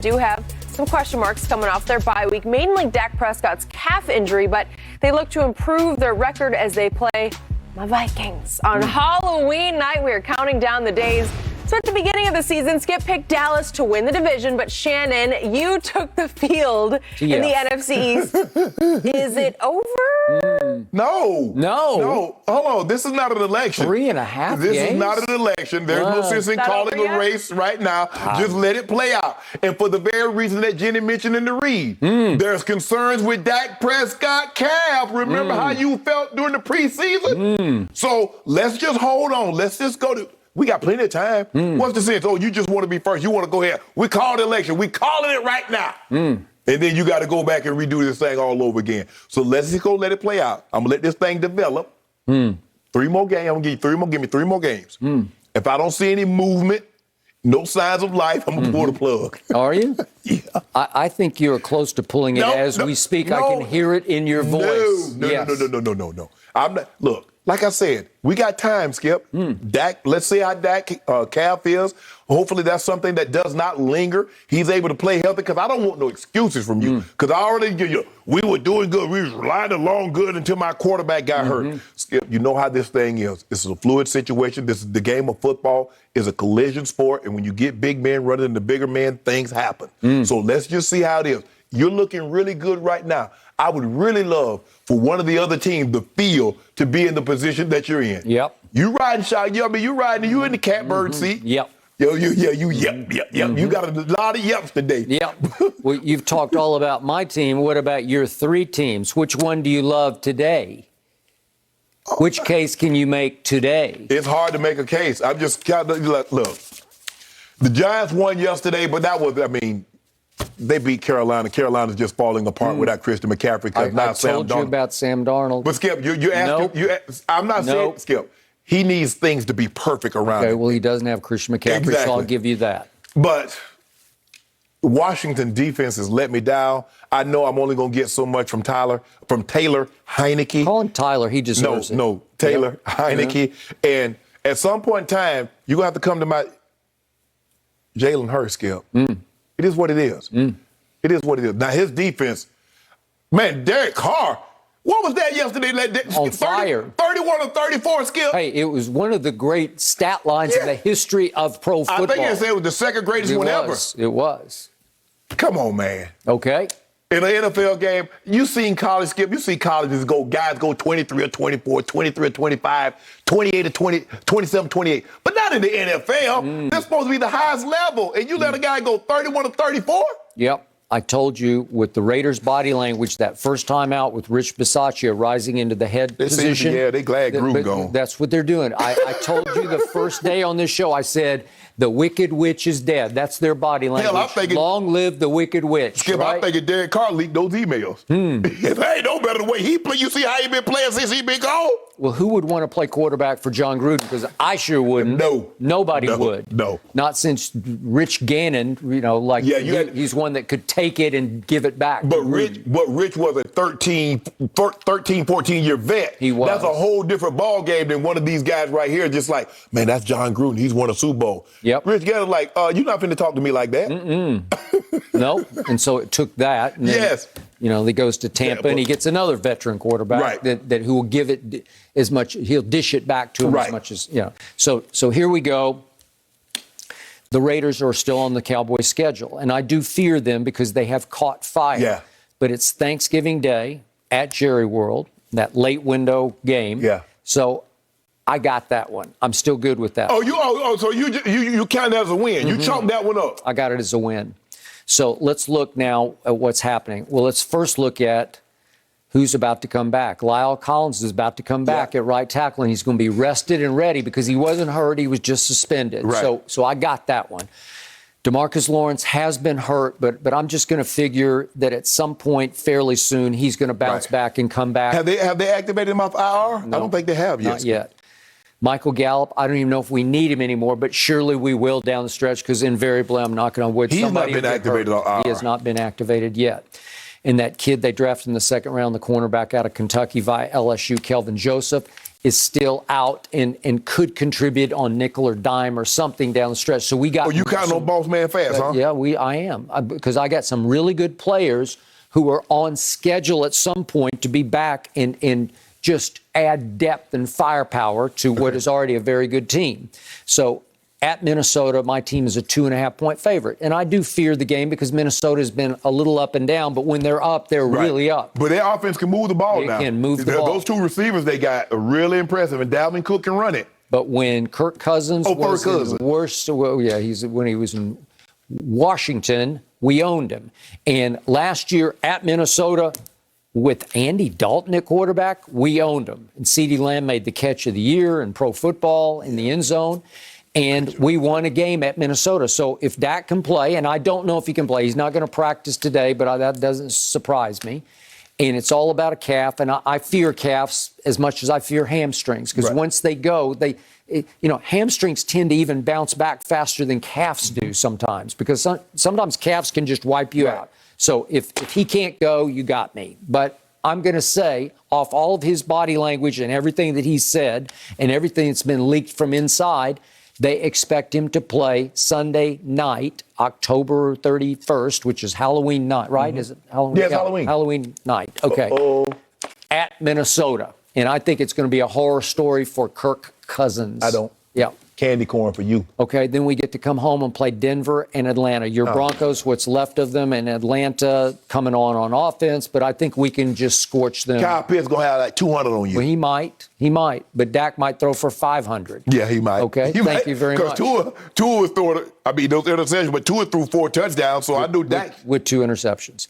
Do have some question marks coming off their bye week, mainly Dak Prescott's calf injury, but they look to improve their record as they play my Vikings. On Halloween night, we are counting down the days. So at the beginning of the season, Skip picked Dallas to win the division, but Shannon, you took the field in the NFC East. Is it over? No. Hold on. This is not an election. 3.5 This games? is not an election. There's no sense in calling a race right now. Just let it play out. And for the very reason that Jenny mentioned in the read, there's concerns with Dak Prescott calf. Remember how you felt during the preseason? So let's just hold on. Let's just go to... We got plenty of time. What's the sense? Oh, you just want to be first. You want to go ahead. We called the election. We calling it right now. And then you got to go back and redo this thing all over again. So let's just go let it play out. I'm going to let this thing develop. 3 more games. I'm going to give you 3 more. Give me 3 more games. If I don't see any movement, no signs of life, I'm going to pull the plug. Are you? Yeah. I think you're close to pulling it as we speak. I can hear it in your voice. No. I'm not. Look. Like I said, we got time, Skip. Dak, let's see how Dak calf is. Hopefully that's something that does not linger. He's able to play healthy because I don't want no excuses from you. Because I already give you, we were doing good. We was riding along good until my quarterback got hurt. Skip, you know how this thing is. This is a fluid situation. This is the game of football. It's a collision sport. And when you get big men running into bigger men, things happen. So let's just see how it is. You're looking really good right now. I would really love for one of the other teams, the field, to be in the position that you're in. Yep. You riding shot. You in the catbird seat. Yep. You yep. You got a lot of yeps today. Yep. Well, you've talked all about my team. What about your 3 teams? Which one do you love today? Which case can you make today? It's hard to make a case. I'm just kind of look. The Giants won yesterday, but that was, they beat Carolina. Carolina's just falling apart without Christian McCaffrey. I told you about Sam Darnold. But Skip, you asked. I'm not saying Skip. He needs things to be perfect around him. Okay, well, he doesn't have Christian McCaffrey, so I'll give you that. But Washington defense has let me down. I know I'm only going to get so much from Taylor Heineke. Call him Tyler. He deserves it. No, Taylor Heineke. And at some point in time, you're going to have to come to my Jalen Hurts, Skip. It is what it is. It is what it is. Now, his defense, man, Derek Carr, what was that yesterday? On fire. 31 or 34, Skip. Hey, it was one of the great stat lines in the history of pro football. I think it was the second greatest one ever. It was. Come on, man. Okay. In an NFL game, you seen college, Skip, you see colleges guys go 23 or 24, 23 or 25, 28 or 20, 27, 28. But not in the NFL. That's supposed to be the highest level. And you let a guy go 31 or 34? Yep. I told you with the Raiders' body language that first time out with Rich Bisaccia rising into the head position. Yeah, they glad Groom gone. That's what they're doing. I told you the first day on this show, I said, the Wicked Witch is dead. That's their body language. Hell, I'm thinking, long live the Wicked Witch. Skip, right? I'm thinking Derek Carr leaked those emails. If I ain't no better the way he play, you see how he been playing since he been gone? Well, who would want to play quarterback for John Gruden? Because I sure wouldn't. No. Nobody would. No. Not since Rich Gannon, he's one that could take it and give it back. But Rich was a 13, 14-year vet. He was. That's a whole different ball game than one of these guys right here. Just like, man, that's John Gruden. He's won a Super Bowl. Yep. Rich Gannon's like, you're not finna talk to me like that. No. And so it took that. And then, he goes to Tampa and he gets another veteran quarterback that who will give it as much. He'll dish it back to him as much as, So here we go. The Raiders are still on the Cowboys schedule. And I do fear them because they have caught fire. Yeah. But it's Thanksgiving Day at Jerry World, that late window game. Yeah. So I got that one. I'm still good with that. So you count that as a win. You chalk that one up. I got it as a win. So let's look now at what's happening. Well, let's first look at who's about to come back. Lyle Collins is about to come back at right tackle, and he's going to be rested and ready because he wasn't hurt. He was just suspended. Right. So I got that one. DeMarcus Lawrence has been hurt, but I'm just going to figure that at some point fairly soon he's going to bounce back and come back. Have they activated him off IR? No, I don't think they have yet. Not yet. Michael Gallup, I don't even know if we need him anymore, but surely we will down the stretch because invariably I'm knocking on wood. He's not been activated on IR. He has not been activated yet. And that kid they drafted in the second round, the cornerback out of Kentucky via LSU, Kelvin Joseph, is still out and could contribute on nickel or dime or something down the stretch. So we got. Oh, you counting on boss man fast, huh? Yeah, I am, because I got some really good players who are on schedule at some point to be back and just add depth and firepower to what is already a very good team. So at Minnesota, my team is a 2.5-point favorite. And I do fear the game because Minnesota has been a little up and down, but when they're up, they're really up. But their offense can move the ball now. They can move the ball. Those two receivers they got are really impressive, and Dalvin Cook can run it. But when Kirk Cousins was the worst, when he was in Washington, we owned him. And last year at Minnesota, with Andy Dalton at quarterback, we owned him. And CeeDee Lamb made the catch of the year in pro football in the end zone. And we won a game at Minnesota. So if Dak can play, and I don't know if he can play, he's not going to practice today, but that doesn't surprise me. And it's all about a calf. And I fear calves as much as I fear hamstrings, because once they go, hamstrings tend to even bounce back faster than calves do sometimes, because sometimes calves can just wipe you out. So if he can't go, you got me. But I'm going to say, off all of his body language and everything that he said and everything that's been leaked from inside, they expect him to play Sunday night, October 31st, which is Halloween night, right? Is it Halloween? Yeah, it's Halloween. Halloween night. Okay. At Minnesota. And I think it's going to be a horror story for Kirk Cousins. I don't. Yeah. Candy corn for you. Okay, then we get to come home and play Denver and Atlanta. Your Broncos, what's left of them, and Atlanta coming on offense, but I think we can just scorch them. Kyle Pitts going to have like 200 on you. Well, he might, but Dak might throw for 500. Yeah, he might. Okay, thank you very much. Because Tua was throwing, those interceptions, but Tua threw 4 touchdowns, so I knew Dak. With 2 interceptions.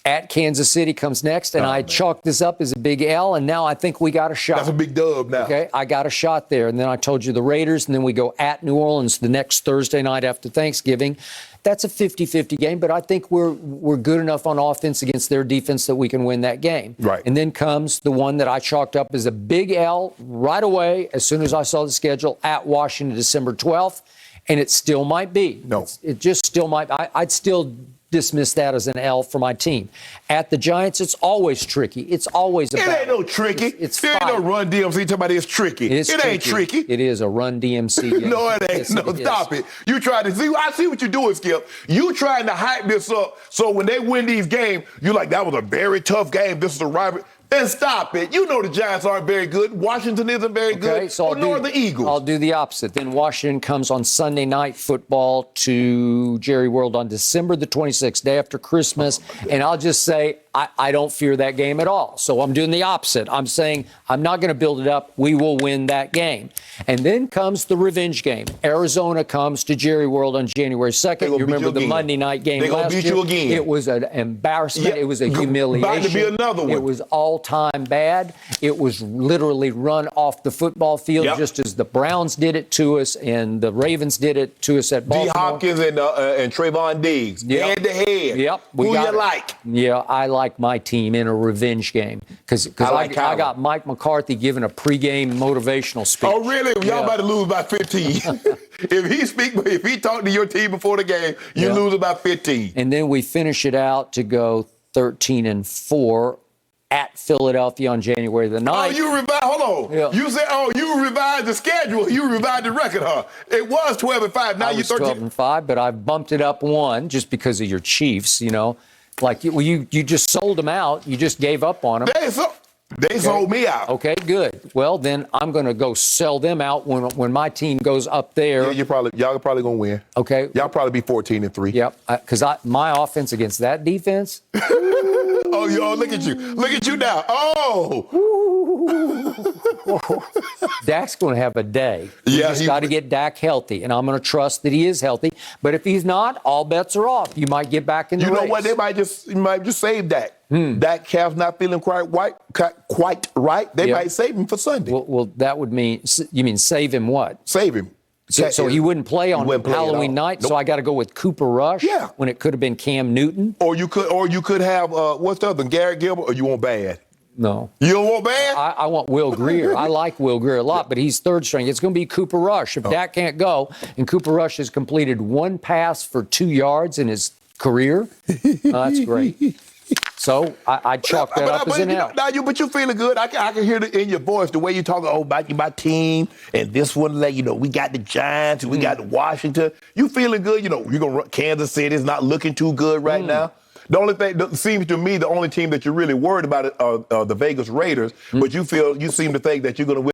At Kansas City comes next, and I chalked this up as a big L, and now I think we got a shot. That's a big dub now. Okay, I got a shot there. And then I told you the Raiders, and then we go at New Orleans the next Thursday night after Thanksgiving. That's a 50-50 game, but I think we're good enough on offense against their defense that we can win that game. Right. And then comes the one that I chalked up as a big L right away as soon as I saw the schedule, at Washington, December 12th, and it still might be. No. It just still might. I'd still dismiss that as an L for my team. At the Giants, it's always tricky. It's always about. It ain't no tricky. It's there ain't no run DMC talking about it's tricky. It ain't tricky. It is a run DMC game. No, it ain't. Yes, No, stop it. You trying to see. I see what you're doing, Skip. You trying to hype this up so when they win these games, you're like, that was a very tough game. This is a rivalry. Then stop it. You know the Giants aren't very good. Washington isn't very good. So nor the Eagles. I'll do the opposite. Then Washington comes on Sunday Night Football to Jerry World on December the 26th, day after Christmas. And I'll just say, I don't fear that game at all. So I'm doing the opposite. I'm saying I'm not going to build it up. We will win that game. And then comes the revenge game. Arizona comes to Jerry World on January 2nd. You remember the Monday night game last year? They're going to beat you again. It was an embarrassment. Yeah. It was a humiliation. About to be another one. It was all-time bad. It was literally run off the football field, just as the Browns did it to us and the Ravens did it to us at Baltimore. D. Hopkins and Trayvon Diggs, head-to-head. Yep. Who you like? Yeah, I like my team in a revenge game because I got Mike McCarthy giving a pregame motivational speech. Oh, really? Y'all about to lose by 15. If he talked to your team before the game, you lose about 15. And then we finish it out to go 13-4 at Philadelphia on January the 9th. Oh, you revised. Hold on. Yeah. You said, you revised the schedule. You revised the record, huh? It was 12-5. Now you're 13. 12-5, but I bumped it up 1 just because of your Chiefs, Like, you just sold them out. You just gave up on them. They sold me out. Okay, good. Well, then I'm going to go sell them out when my team goes up there. Yeah, y'all probably going to win. Okay. Y'all probably be 14-3. Yep, because my offense against that defense. Oh, look at you. Look at you now. Oh. Dak's going to have a day. You just got to get Dak healthy, and I'm going to trust that he is healthy. But if he's not, all bets are off. You might get back in the race. You know what? They might just save Dak. Dak calf's not feeling quite right. They might save him for Sunday. Well, that would mean, you mean save him what? Save him. So he wouldn't play on Halloween night. Nope. So I got to go with Cooper Rush. Yeah. When it could have been Cam Newton. Or you could have what's the other one, Garrett Gilbert? Or you want Bad? No. You don't want Bad? I want Will Grier. I like Will Grier a lot, but he's third string. It's going to be Cooper Rush. If Dak can't go, and Cooper Rush has completed 1 pass for 2 yards in his career, that's great. So I chalk that up as an L. But you feeling good. I can hear it in your voice, the way you talk about my team and this one, we got the Giants and we got the Washington. You feeling good. You're going to run Kansas City's not looking too good right now. The only thing that seems to me, the only team that you're really worried about are the Vegas Raiders, but you seem to think that you're going to win